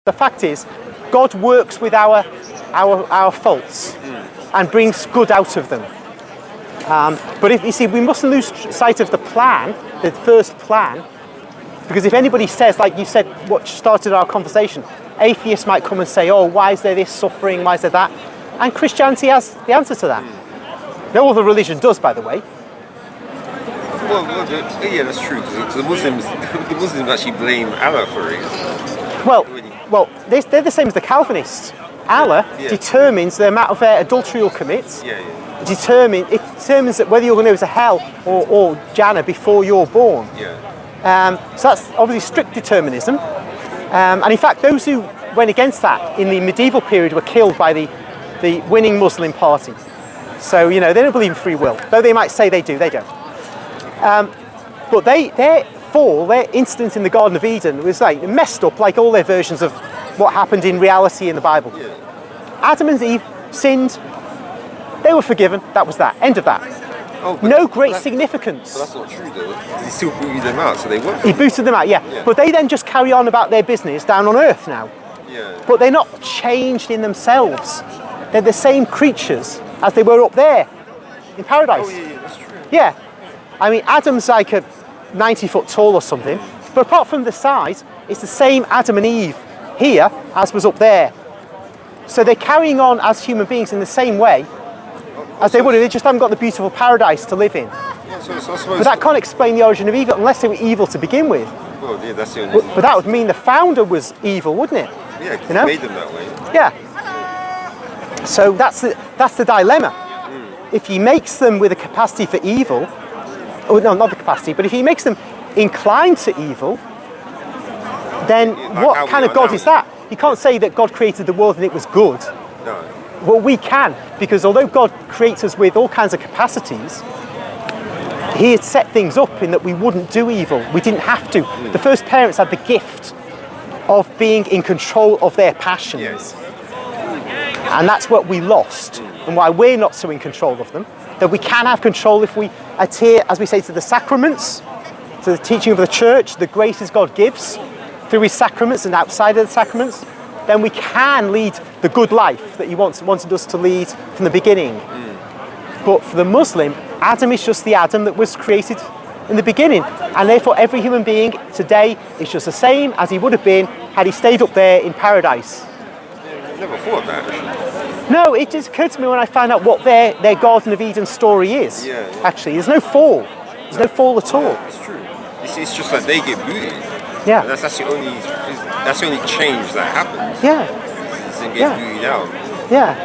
The fact is, God works with our faults and brings good out of them. But if you see, we mustn't lose sight of the plan, the first plan, because if anybody says, like you said, what started our conversation, atheists might come and say, oh, why is there this suffering, why is there that? And Christianity has the answer to that. No other religion does, by the way. Well, yeah, that's true. Because the Muslims actually blame Allah for it. Well, they're the same as the Calvinists. Allah determines the amount of adultery you'll commit. It determines that whether you're going to go to hell or Jannah before you're born. So that's obviously strict determinism. And in fact, those who went against that in the medieval period were killed by the winning Muslim party. So, you know, they don't believe in free will. Though they might say they do, they don't. But their fall, their incident in the Garden of Eden was like messed up, like all their versions of what happened in reality in the Bible. Adam and Eve sinned. They were forgiven. That was that. End of that. No great significance. But that's not true, though. He still booted them out, so they weren't. He booted them out, yeah. But they then just carry on about their business down on earth now. But they're not changed in themselves. They're the same creatures as they were up there in paradise. Oh, yeah, that's true. Yeah. I mean, Adam's like a 90 foot tall or something. But apart from the size, it's the same Adam and Eve here as was up there. So they're carrying on as human beings in the same way as they would if they just haven't got the beautiful paradise to live in. Yeah, but that can't explain the origin of evil unless they were evil to begin with. Well, yeah, that's the only but that would mean the founder was evil, wouldn't it? Yeah, because he made them that way. Yeah. So that's the dilemma. If he makes them with a capacity for evil, oh no, not the capacity, but if he makes them inclined to evil, then what kind of God is that? You can't say that God created the world and it was good. No. Well, we can, because although God creates us with all kinds of capacities, he had set things up in that we wouldn't do evil. We didn't have to. The first parents had the gift of being in control of their passions. And that's what we lost, and why we're not so in control of them. That we can have control if we adhere, as we say, to the sacraments, to the teaching of the church, the graces God gives through his sacraments and outside of the sacraments. Then we can lead the good life that he wanted us to lead from the beginning. But for the Muslim, Adam is just the Adam that was created in the beginning. And therefore every human being today is just the same as he would have been had he stayed up there in paradise. I never thought of that. No, it just occurred to me when I found out what their Garden of Eden story is. Actually, there's no fall. There's no fall at all. It's true. It's just that they get booted. Yeah. And that's the only change that happens. Yeah. It's them get booted out. Yeah.